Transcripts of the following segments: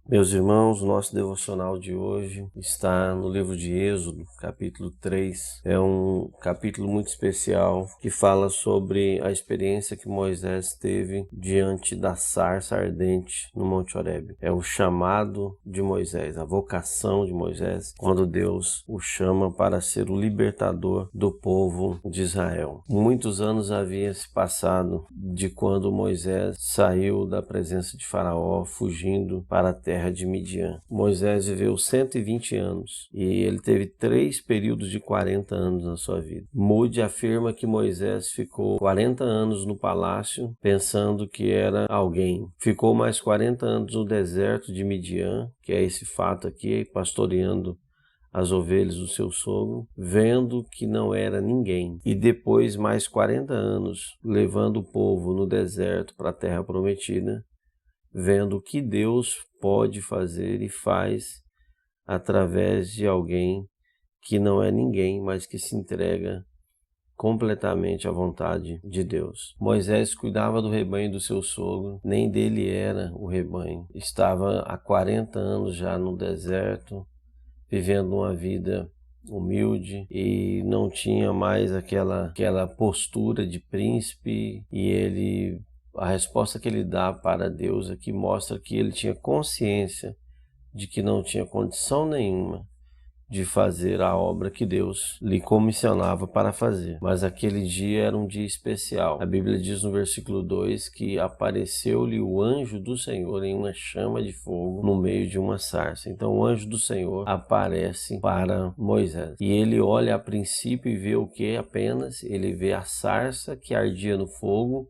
Meus irmãos, o nosso devocional de hoje está no livro de Êxodo, capítulo 3. É um capítulo muito especial que fala sobre a experiência que Moisés teve diante da sarça ardente no Monte Horebe. É o chamado de Moisés, a vocação de Moisés, quando Deus o chama para ser o libertador do povo de Israel. Muitos anos havia se passado de quando Moisés saiu da presença de Faraó, fugindo para a terra de Midian. Moisés viveu 120 anos e ele teve 3 períodos de 40 anos na sua vida. Moody afirma que Moisés ficou 40 anos no palácio pensando que era alguém. Ficou mais 40 anos no deserto de Midian, que é esse fato aqui, pastoreando as ovelhas do seu sogro, vendo que não era ninguém. E depois mais 40 anos levando o povo no deserto para a terra prometida, vendo o que Deus pode fazer e faz através de alguém que não é ninguém, mas que se entrega completamente à vontade de Deus. Moisés cuidava do rebanho do seu sogro, nem dele era o rebanho. Estava há 40 anos já no deserto, vivendo uma vida humilde e não tinha mais aquela postura de príncipe, e a resposta que ele dá para Deus aqui mostra que ele tinha consciência de que não tinha condição nenhuma de fazer a obra que Deus lhe comissionava para fazer. Mas aquele dia era um dia especial. A Bíblia diz no versículo 2 que apareceu-lhe o anjo do Senhor em uma chama de fogo no meio de uma sarça. Então o anjo do Senhor aparece para Moisés. E ele olha a princípio e vê o que apenas? Ele vê a sarça que ardia no fogo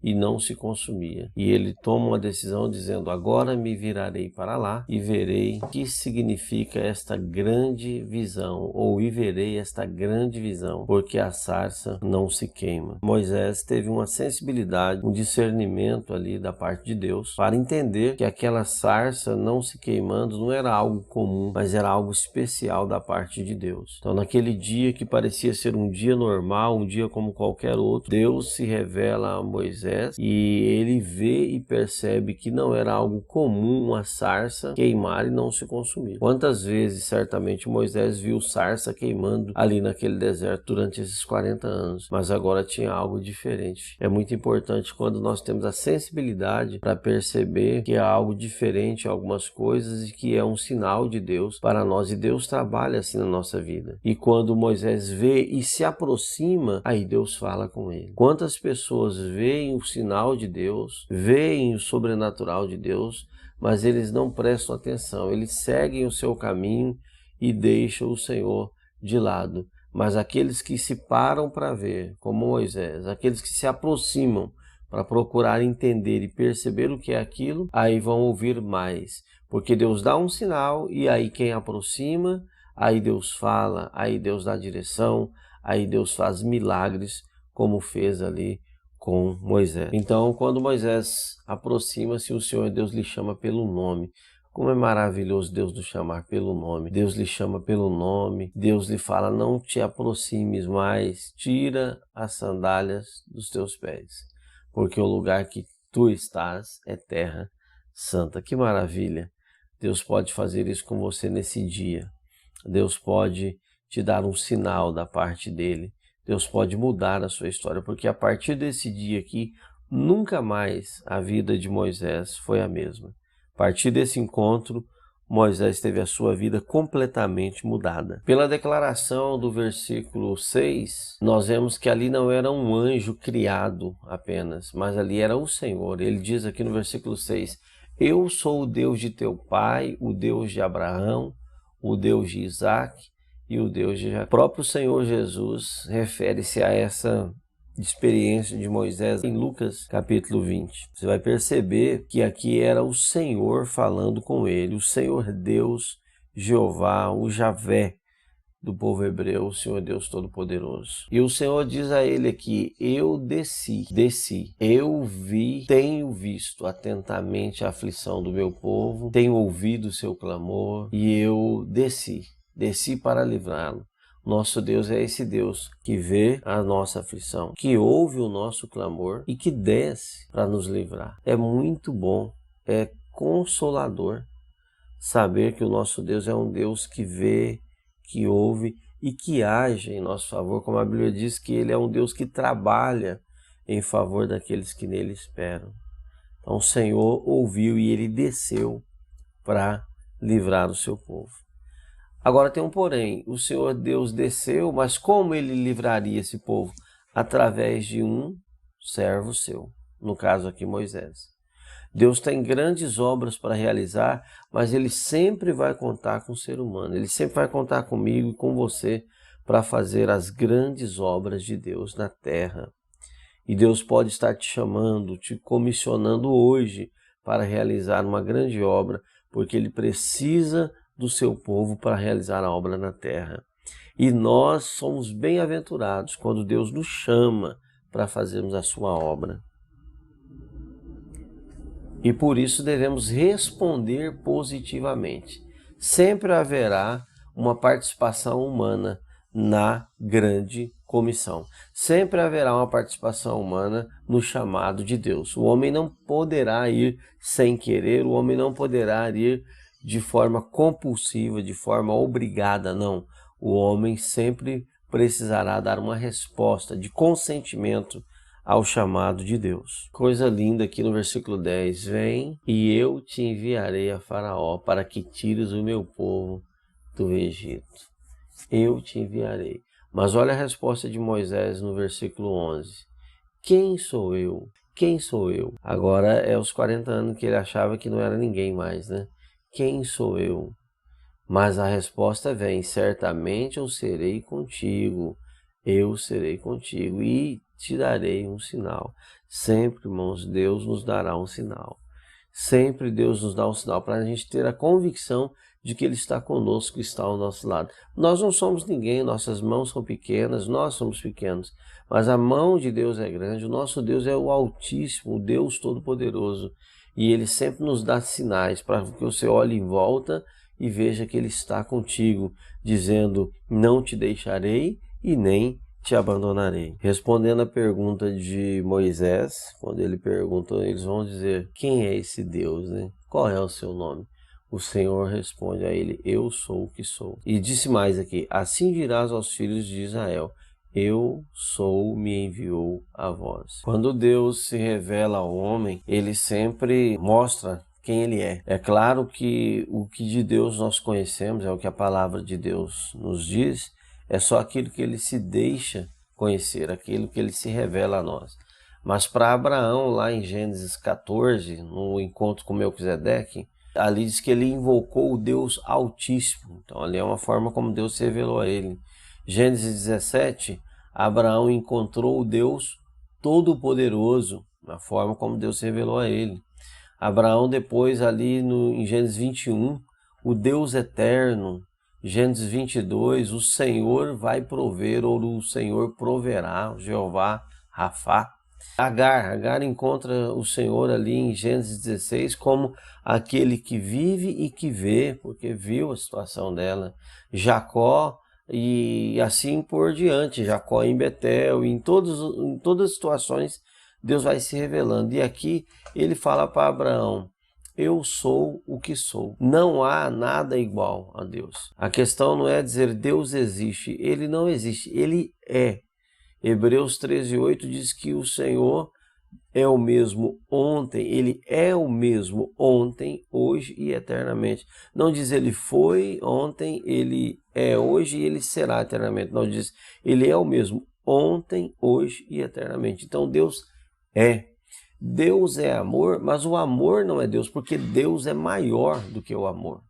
e não se consumia. E ele toma uma decisão dizendo: agora me virarei para lá e verei o que significa esta grande visão, ou verei esta grande visão, porque a sarça não se queima. Moisés teve uma sensibilidade, um discernimento ali da parte de Deus para entender que aquela sarça não se queimando não era algo comum, mas era algo especial da parte de Deus. Então, naquele dia que parecia ser um dia normal, um dia como qualquer outro, Deus se revela a Moisés e ele vê e percebe que não era algo comum uma sarça queimar e não se consumir. Quantas vezes certamente Moisés viu sarça queimando ali naquele deserto durante esses 40 anos, mas agora tinha algo diferente. É muito importante quando nós temos a sensibilidade para perceber que há algo diferente em algumas coisas e que é um sinal de Deus para nós, e Deus trabalha assim na nossa vida. E quando Moisés vê e se aproxima, aí Deus fala com ele. Quantas pessoas veem o sinal de Deus, veem o sobrenatural de Deus, mas eles não prestam atenção, eles seguem o seu caminho e deixam o Senhor de lado. Mas aqueles que se param para ver, como Moisés, aqueles que se aproximam para procurar entender e perceber o que é aquilo, aí vão ouvir mais, porque Deus dá um sinal e aí quem aproxima, aí Deus fala, aí Deus dá direção, aí Deus faz milagres, como fez ali com Moisés. Então, quando Moisés aproxima-se, o Senhor Deus lhe chama pelo nome. Como é maravilhoso Deus nos chamar pelo nome. Deus lhe chama pelo nome. Deus lhe fala: não te aproximes mais, tira as sandálias dos teus pés, porque o lugar que tu estás é terra santa. Que maravilha! Deus pode fazer isso com você nesse dia. Deus pode te dar um sinal da parte dele. Deus pode mudar a sua história, porque a partir desse dia aqui, nunca mais a vida de Moisés foi a mesma. A partir desse encontro, Moisés teve a sua vida completamente mudada. Pela declaração do versículo 6, nós vemos que ali não era um anjo criado apenas, mas ali era o Senhor. Ele diz aqui no versículo 6, eu sou o Deus de teu pai, o Deus de Abraão, o Deus de Isaac e o Deus de Jacó. O próprio Senhor Jesus refere-se a essa experiência de Moisés em Lucas capítulo 20. Você vai perceber que aqui era o Senhor falando com ele, o Senhor Deus, Jeová, o Javé do povo hebreu, o Senhor Deus Todo-Poderoso. E o Senhor diz a ele aqui, eu desci, eu vi, tenho visto atentamente a aflição do meu povo, tenho ouvido o seu clamor e eu desci para livrá-lo. Nosso Deus é esse Deus que vê a nossa aflição, que ouve o nosso clamor e que desce para nos livrar. É muito bom, é consolador saber que o nosso Deus é um Deus que vê, que ouve e que age em nosso favor, como a Bíblia diz que Ele é um Deus que trabalha em favor daqueles que nele esperam. Então o Senhor ouviu e Ele desceu para livrar o seu povo. Agora tem um porém, o Senhor Deus desceu, mas como Ele livraria esse povo? Através de um servo seu, no caso aqui Moisés. Deus tem grandes obras para realizar, mas Ele sempre vai contar com o ser humano. Ele sempre vai contar comigo e com você para fazer as grandes obras de Deus na terra. E Deus pode estar te chamando, te comissionando hoje para realizar uma grande obra, porque Ele precisa do seu povo para realizar a obra na terra. E nós somos bem-aventurados quando Deus nos chama para fazermos a sua obra. E por isso devemos responder positivamente. Sempre haverá uma participação humana na grande comissão. Sempre haverá uma participação humana no chamado de Deus. O homem não poderá ir sem querer, o homem não poderá ir de forma compulsiva, de forma obrigada, não. O homem sempre precisará dar uma resposta de consentimento ao chamado de Deus. Coisa linda aqui no versículo 10. Vem e eu te enviarei a Faraó para que tires o meu povo do Egito. Eu te enviarei. Mas olha a resposta de Moisés no versículo 11. Quem sou eu? Quem sou eu? Agora é os 40 anos que ele achava que não era ninguém mais, né? Quem sou eu? Mas a resposta vem, certamente eu serei contigo. Eu serei contigo e te darei um sinal. Sempre, irmãos, Deus nos dará um sinal. Sempre Deus nos dá um sinal para a gente ter a convicção de que Ele está conosco, está ao nosso lado. Nós não somos ninguém, nossas mãos são pequenas, nós somos pequenos, mas a mão de Deus é grande, o nosso Deus é o Altíssimo, o Deus Todo-Poderoso, e Ele sempre nos dá sinais para que você olhe em volta e veja que Ele está contigo, dizendo, não te deixarei e nem te abandonarei. Respondendo a pergunta de Moisés, quando ele pergunta, eles vão dizer, quem é esse Deus, né? Qual é o seu nome? O Senhor responde a ele, eu sou o que sou. E disse mais aqui, assim dirás aos filhos de Israel, eu sou, me enviou a vós. Quando Deus se revela ao homem, Ele sempre mostra quem Ele é. É claro que o que de Deus nós conhecemos, é o que a palavra de Deus nos diz, é só aquilo que Ele se deixa conhecer, aquilo que Ele se revela a nós. Mas para Abraão, lá em Gênesis 14, no encontro com Melquisedeque, ali diz que ele invocou o Deus Altíssimo. Então ali é uma forma como Deus se revelou a ele. Gênesis 17, Abraão encontrou o Deus Todo-Poderoso, na forma como Deus se revelou a ele. Abraão depois ali em Gênesis 21, o Deus Eterno. Gênesis 22, o Senhor vai prover, ou o Senhor proverá, o Jeová Rafá. Agar encontra o Senhor ali em Gênesis 16 como aquele que vive e que vê, porque viu a situação dela. Jacó e assim por diante, Jacó em Betel, em todas as situações Deus vai se revelando. E aqui ele fala para Abraão, eu sou o que sou. Não há nada igual a Deus. A questão não é dizer Deus existe. Ele não existe. Ele é. Hebreus 13:8 diz que o Senhor é o mesmo ontem. Ele é o mesmo ontem, hoje e eternamente. Não diz ele foi ontem, ele é hoje e ele será eternamente. Não diz ele é o mesmo ontem, hoje e eternamente. Então Deus é. Deus é amor, mas o amor não é Deus, porque Deus é maior do que o amor.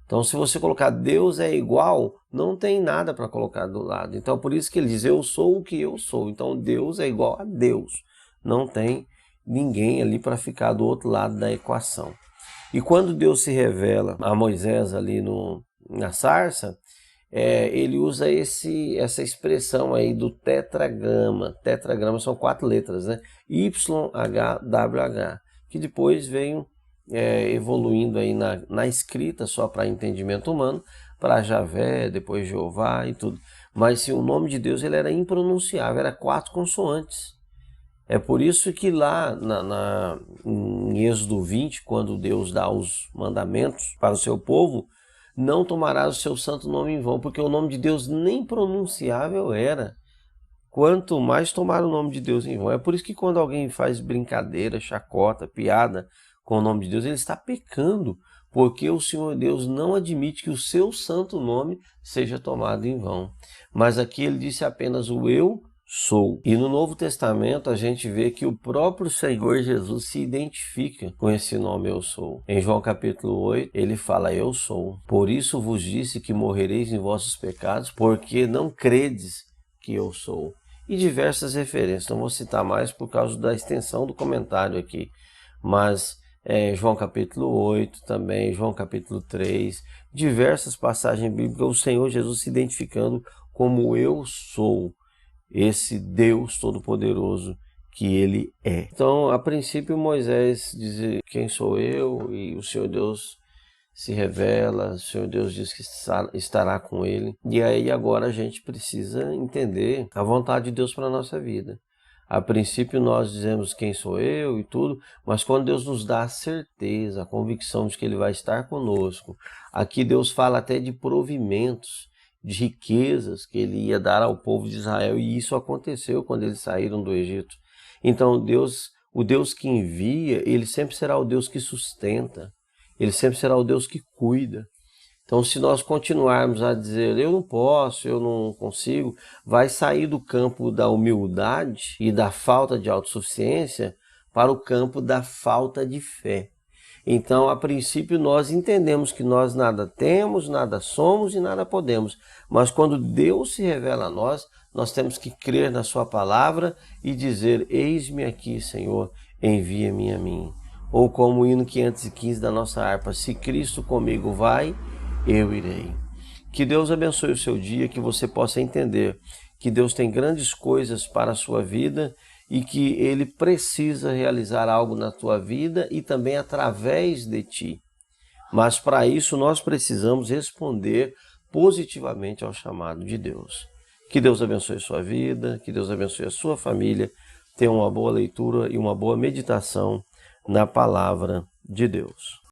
Então, se você colocar Deus é igual, não tem nada para colocar do lado. Então, por isso que ele diz, eu sou o que eu sou. Então, Deus é igual a Deus. Não tem ninguém ali para ficar do outro lado da equação. E quando Deus se revela a Moisés ali na sarça, ele usa essa expressão aí do tetragrama. Tetragrama são 4 letras, né? YHWH, que depois veio evoluindo aí na escrita só para entendimento humano, para Javé, depois Jeová e tudo. Mas sim, o nome de Deus ele era impronunciável, era 4 consoantes. É por isso que lá em Êxodo 20, quando Deus dá os mandamentos para o seu povo, não tomarás o seu santo nome em vão, porque o nome de Deus nem pronunciável era. Quanto mais tomar o nome de Deus em vão. É por isso que quando alguém faz brincadeira, chacota, piada com o nome de Deus, ele está pecando, porque o Senhor Deus não admite que o seu santo nome seja tomado em vão. Mas aqui ele disse apenas o eu sou. E no Novo Testamento a gente vê que o próprio Senhor Jesus se identifica com esse nome eu sou. Em João capítulo 8, ele fala eu sou. Por isso vos disse que morrereis em vossos pecados, porque não credes que eu sou. E diversas referências, não vou citar mais por causa da extensão do comentário aqui, mas João capítulo 8 também, João capítulo 3, diversas passagens bíblicas, o Senhor Jesus se identificando como eu sou, esse Deus Todo-Poderoso que ele é. Então, a princípio, Moisés diz quem sou eu, e o Senhor Deus se revela, o Senhor Deus diz que estará com ele. E aí agora a gente precisa entender a vontade de Deus para a nossa vida. A princípio nós dizemos quem sou eu e tudo, mas quando Deus nos dá a certeza, a convicção de que ele vai estar conosco, aqui Deus fala até de provimentos, de riquezas que ele ia dar ao povo de Israel, e isso aconteceu quando eles saíram do Egito. Então Deus, o Deus que envia, ele sempre será o Deus que sustenta, ele sempre será o Deus que cuida. Então, se nós continuarmos a dizer eu não posso, eu não consigo, vai sair do campo da humildade e da falta de autossuficiência para o campo da falta de fé. Então, a princípio, nós entendemos que nós nada temos, nada somos e nada podemos. Mas quando Deus se revela a nós, nós temos que crer na sua palavra e dizer, eis-me aqui, Senhor, envia-me a mim. Ou como o hino 515 da nossa harpa, se Cristo comigo vai, eu irei. Que Deus abençoe o seu dia, que você possa entender que Deus tem grandes coisas para a sua vida e que ele precisa realizar algo na tua vida e também através de ti. Mas para isso nós precisamos responder positivamente ao chamado de Deus. Que Deus abençoe a sua vida, que Deus abençoe a sua família. Tenha uma boa leitura e uma boa meditação na palavra de Deus.